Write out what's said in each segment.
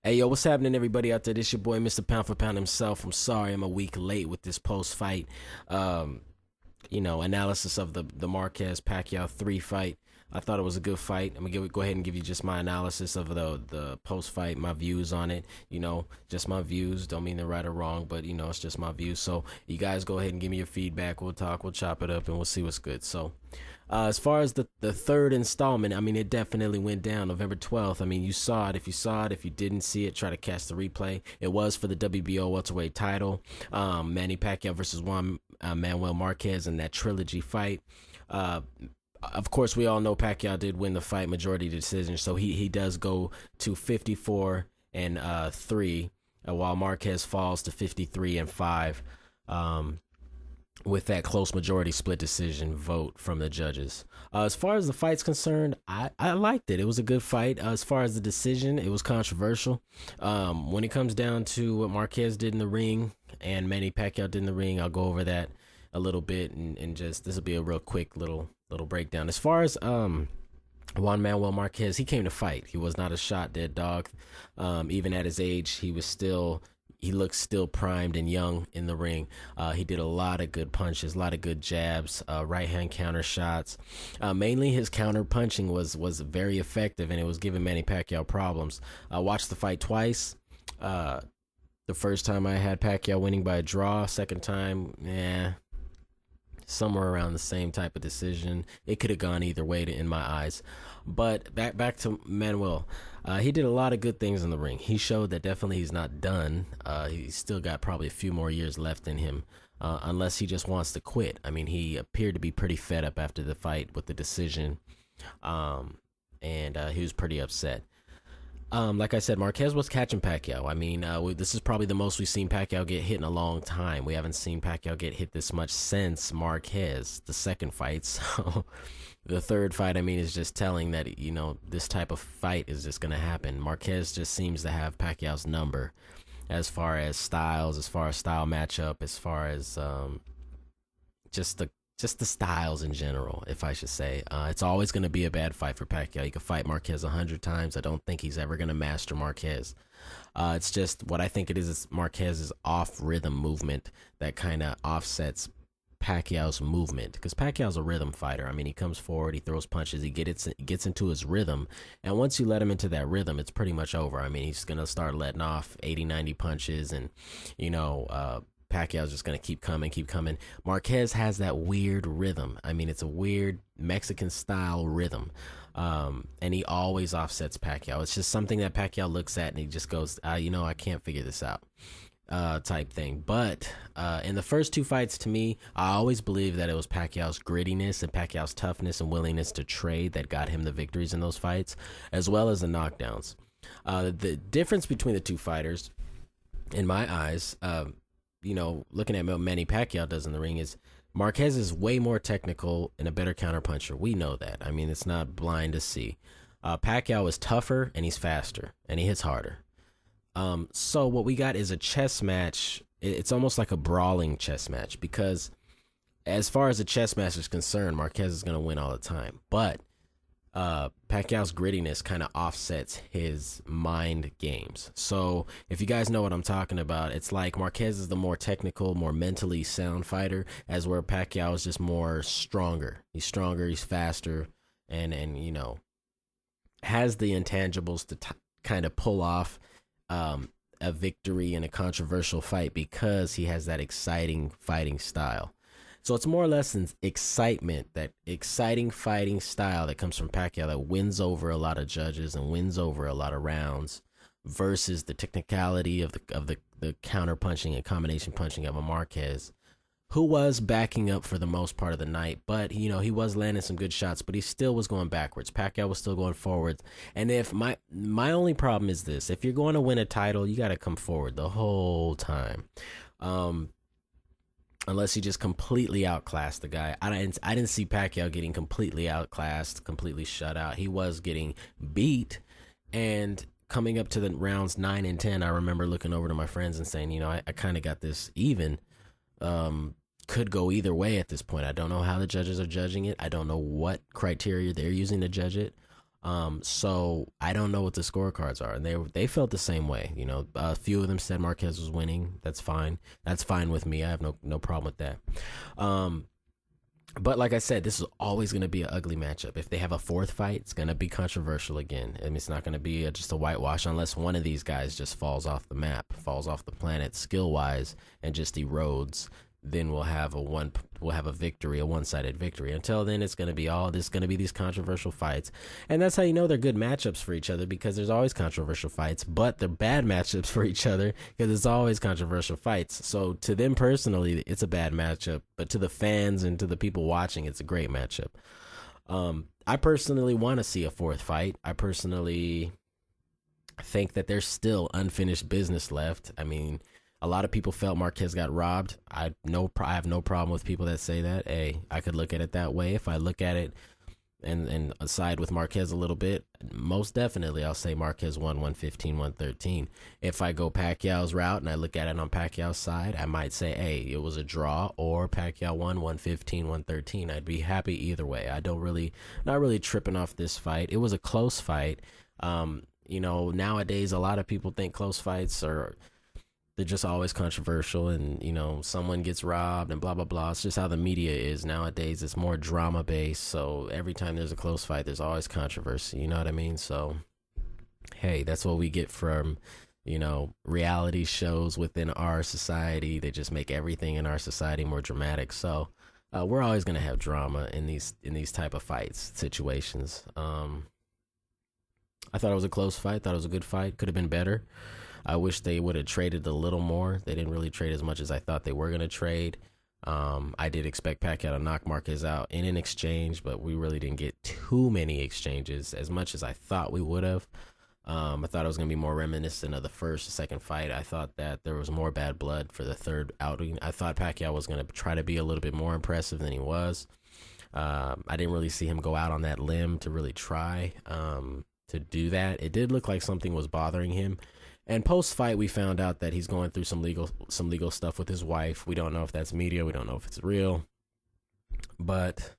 Hey, yo, what's happening, everybody out there? This your boy, Mr. Pound for Pound himself. I'm sorry I'm a week late with this post-fight, um, analysis of the Marquez Pacquiao 3 fight. I thought it was a good fight. I'm gonna go ahead and give you just my analysis of the post-fight, my views on it. Just my views. Don't mean they're right or wrong, but it's just my views. So you guys go ahead and give me your feedback. We'll talk, we'll chop it up, and we'll see what's good. So, as far as the third installment, I mean, it definitely went down November 12th. I mean, you saw it. If you saw it, if you didn't see it, try to catch the replay. It was for the WBO welterweight title. Manny Pacquiao versus Juan Manuel Marquez in that trilogy fight. Of course, we all know Pacquiao did win the fight, majority decision, so he does go to 54-3, while Marquez falls to 53-5, with that close majority split decision vote from the judges. As far as the fight's concerned, I liked it. It was a good fight. As far as the decision, it was controversial. When it comes down to what Marquez did in the ring and Manny Pacquiao did in the ring, I'll go over that a little bit, and just this will be a real quick little breakdown. As far as Juan Manuel Marquez, he came to fight. He was not a shot dead dog. Even at his age, he looked still primed and young in the ring. He did a lot of good punches, a lot of good jabs, right hand counter shots. Mainly his counter punching was very effective, and it was giving Manny Pacquiao problems. I watched the fight twice. The first time I had Pacquiao winning by a draw. Second time, somewhere around the same type of decision. It could have gone either way in my eyes. But back to Manuel. He did a lot of good things in the ring. He showed that definitely he's not done. He's still got probably a few more years left in him, unless he just wants to quit. I mean, he appeared to be pretty fed up after the fight with the decision, and he was pretty upset. Like I said, Marquez was catching Pacquiao. I mean, this is probably the most we've seen Pacquiao get hit in a long time. We haven't seen Pacquiao get hit this much since Marquez, the second fight. So the third fight, I mean, is just telling that, this type of fight is just going to happen. Marquez just seems to have Pacquiao's number as far as styles, as far as style matchup, as far as just the styles in general, if I should say. It's always going to be a bad fight for Pacquiao. You can fight Marquez 100 times. I don't think he's ever going to master Marquez. It's just what I think it is Marquez's off-rhythm movement that kind of offsets Pacquiao's movement, because Pacquiao's a rhythm fighter. I mean, he comes forward, he throws punches, he gets into his rhythm, and once you let him into that rhythm, it's pretty much over. I mean, he's going to start letting off 80, 90 punches, and, Pacquiao's just going to keep coming. Marquez has that weird rhythm. I mean, it's a weird Mexican-style rhythm, and he always offsets Pacquiao. It's just something that Pacquiao looks at, and he just goes, I can't figure this out, type thing. But in the first two fights, to me, I always believed that it was Pacquiao's grittiness and Pacquiao's toughness and willingness to trade that got him the victories in those fights, as well as the knockdowns. The difference between the two fighters, in my eyes, looking at what Manny Pacquiao does in the ring, is Marquez is way more technical and a better counterpuncher. We know that. I mean, it's not blind to see. Pacquiao is tougher and he's faster and he hits harder. So what we got is a chess match. It's almost like a brawling chess match, because as far as the chess match is concerned, Marquez is going to win all the time. But Pacquiao's grittiness kind of offsets his mind games. So if you guys know what I'm talking about, it's like Marquez is the more technical, more mentally sound fighter, as where Pacquiao is just more stronger. He's stronger, he's faster, and has the intangibles to kind of pull off a victory in a controversial fight, because he has that exciting fighting style. So it's more or less an excitement, that exciting fighting style that comes from Pacquiao that wins over a lot of judges and wins over a lot of rounds, versus the technicality of the counter punching and combination punching of a Marquez, who was backing up for the most part of the night. But he was landing some good shots, but he still was going backwards. Pacquiao was still going forwards. And if my only problem is this: if you're going to win a title, you got to come forward the whole time. Unless he just completely outclassed the guy. I didn't see Pacquiao getting completely outclassed, completely shut out. He was getting beat, and coming up to the rounds 9 and 10, I remember looking over to my friends and saying, I kind of got this even. Could go either way at this point. I don't know how the judges are judging it. I don't know what criteria they're using to judge it. So I don't know what the scorecards are, and they felt the same way. You know, a few of them said Marquez was winning. That's fine. That's fine with me. I have no problem with that. But like I said, this is always going to be an ugly matchup. If they have a fourth fight, it's going to be controversial again. I mean, it's not going to be just a whitewash unless one of these guys just falls off the map, falls off the planet skill wise, and just erodes. Then we'll have a victory, a one-sided victory. Until then, it's going to be these controversial fights, and that's how you know they're good matchups for each other, because there's always controversial fights. But they're bad matchups for each other because it's always controversial fights. So to them personally, it's a bad matchup, but to the fans and to the people watching, it's a great matchup. I personally want to see a fourth fight. I personally think that there's still unfinished business left. I mean, a lot of people felt Marquez got robbed. I have no problem with people that say that. Hey, I could look at it that way. If I look at it and side with Marquez a little bit, most definitely I'll say Marquez won 115, 113. If I go Pacquiao's route and I look at it on Pacquiao's side, I might say, hey, it was a draw, or Pacquiao won 115, 113. I'd be happy either way. Not really tripping off this fight. It was a close fight. You know, nowadays a lot of people think close fights they're just always controversial, and, you know, someone gets robbed and blah, blah, blah. It's just how the media is nowadays. It's more drama based. So every time there's a close fight, there's always controversy. You know what I mean? So, hey, that's what we get from, you know, reality shows within our society. They just make everything in our society more dramatic. So we're always going to have drama in these type of fights, situations. I thought it was a close fight. Thought it was a good fight. Could have been better. I wish they would have traded a little more. They didn't really trade as much as I thought they were going to trade. I did expect Pacquiao to knock Marquez out in an exchange, but we really didn't get too many exchanges as much as I thought we would have. I thought it was going to be more reminiscent of the first or second fight. I thought that there was more bad blood for the third outing. I thought Pacquiao was going to try to be a little bit more impressive than he was. I didn't really see him go out on that limb to really try to do that. It did look like something was bothering him. And post-fight, we found out that he's going through some legal stuff with his wife. We don't know if that's media. We don't know if it's real. But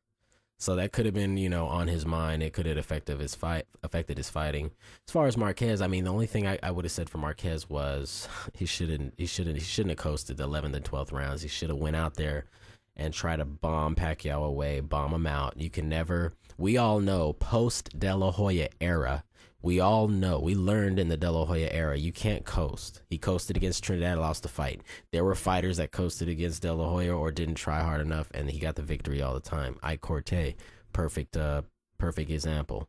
so that could have been, you know, on his mind. It could have affected his fighting. As far as Marquez, I mean, the only thing I would have said for Marquez was he shouldn't have coasted the 11th and 12th rounds. He should have went out there and try to bomb Pacquiao away, bomb him out. You can never. We all know post De La Hoya era. We all know, we learned in the De La Hoya era, you can't coast. He coasted against Trinidad, lost the fight. There were fighters that coasted against De La Hoya or didn't try hard enough, and he got the victory all the time. Ike Corte, perfect example.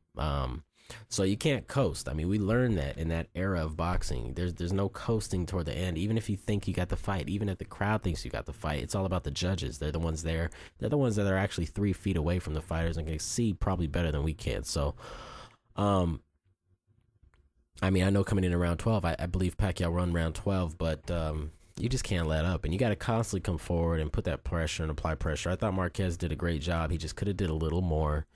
So you can't coast. I mean, we learned that in that era of boxing. There's no coasting toward the end. Even if you think you got the fight, even if the crowd thinks you got the fight, it's all about the judges. They're the ones there. They're the ones that are actually 3 feet away from the fighters and can see probably better than we can. So, I mean, I know coming in around 12, I believe Pacquiao run round 12, but you just can't let up, and you got to constantly come forward and put that pressure and apply pressure. I thought Marquez did a great job. He just could have did a little more.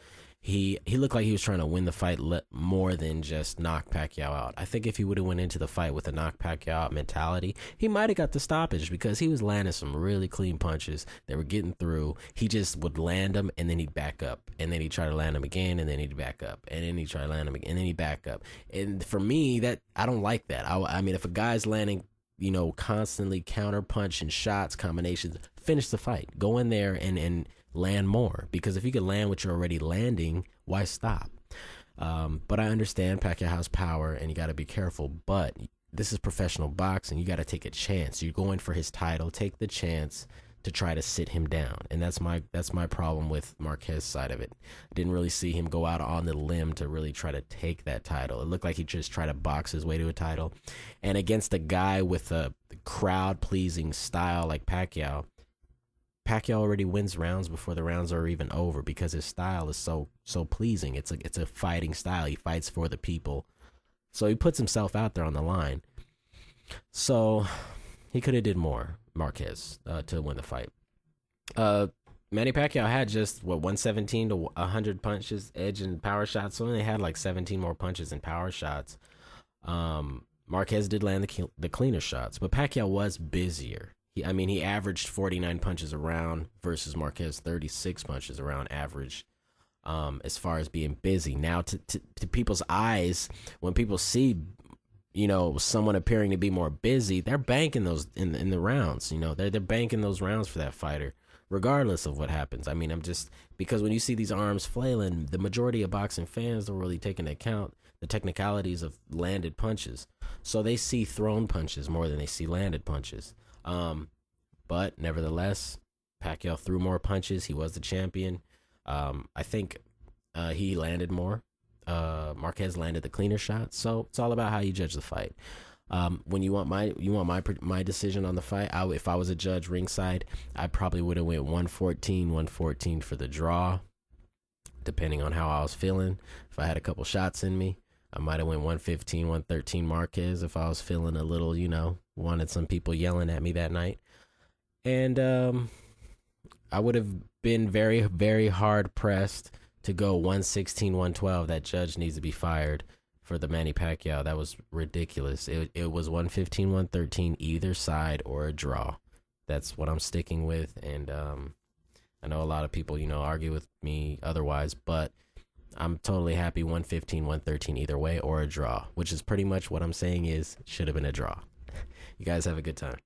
He looked like he was trying to win the fight more than just knock Pacquiao out. I think if he would have went into the fight with a knock Pacquiao out mentality, he might have got the stoppage, because he was landing some really clean punches that were getting through. He just would land them, and then he'd back up, and then he'd try to land them again, and then he'd back up, and then he'd try to land them again, and then he'd back up. And for me, that I don't like that. I mean, if a guy's landing, you know, constantly counter punching shots, combinations, finish the fight. Go in there and land more, because if you could land what you're already landing, why stop? But I understand Pacquiao has power and you got to be careful, but this is professional boxing. You got to take a chance. You're going for his title. Take the chance to try to sit him down. And that's my problem with Marquez's side of it. I didn't really see him go out on the limb to really try to take that title. It looked like he just tried to box his way to a title. And against a guy with a crowd-pleasing style like Pacquiao already wins rounds before the rounds are even over, because his style is so pleasing. It's a fighting style. He fights for the people. So he puts himself out there on the line. So he could have did more, Marquez, to win the fight. Manny Pacquiao had just 117 to 100 punches, edge and power shots. So they had like 17 more punches and power shots. Marquez did land the cleaner shots, but Pacquiao was busier. He averaged 49 punches a round versus Marquez 36 punches a round average. as far as being busy. Now, to people's eyes, when people see, someone appearing to be more busy, they're banking those in the rounds. They're banking those rounds for that fighter, regardless of what happens. I mean, because when you see these arms flailing, the majority of boxing fans don't really take into account the technicalities of landed punches. So they see thrown punches more than they see landed punches. But nevertheless, Pacquiao threw more punches. He was the champion. I think he landed more. Marquez landed the cleaner shot. So it's all about how you judge the fight. When you want my decision on the fight, if I was a judge ringside, I probably would have went 114 for the draw, depending on how I was feeling. If I had a couple shots in me, I might have went 115, 113 Marquez if I was feeling a little, wanted some people yelling at me that night. And I would have been very, very hard pressed to go 116, 112. That judge needs to be fired for the Manny Pacquiao. That was ridiculous. It was 115, 113, either side or a draw. That's what I'm sticking with. And I know a lot of people, argue with me otherwise, but I'm totally happy 115, 113 either way or a draw, which is pretty much what I'm saying should have been a draw. You guys have a good time.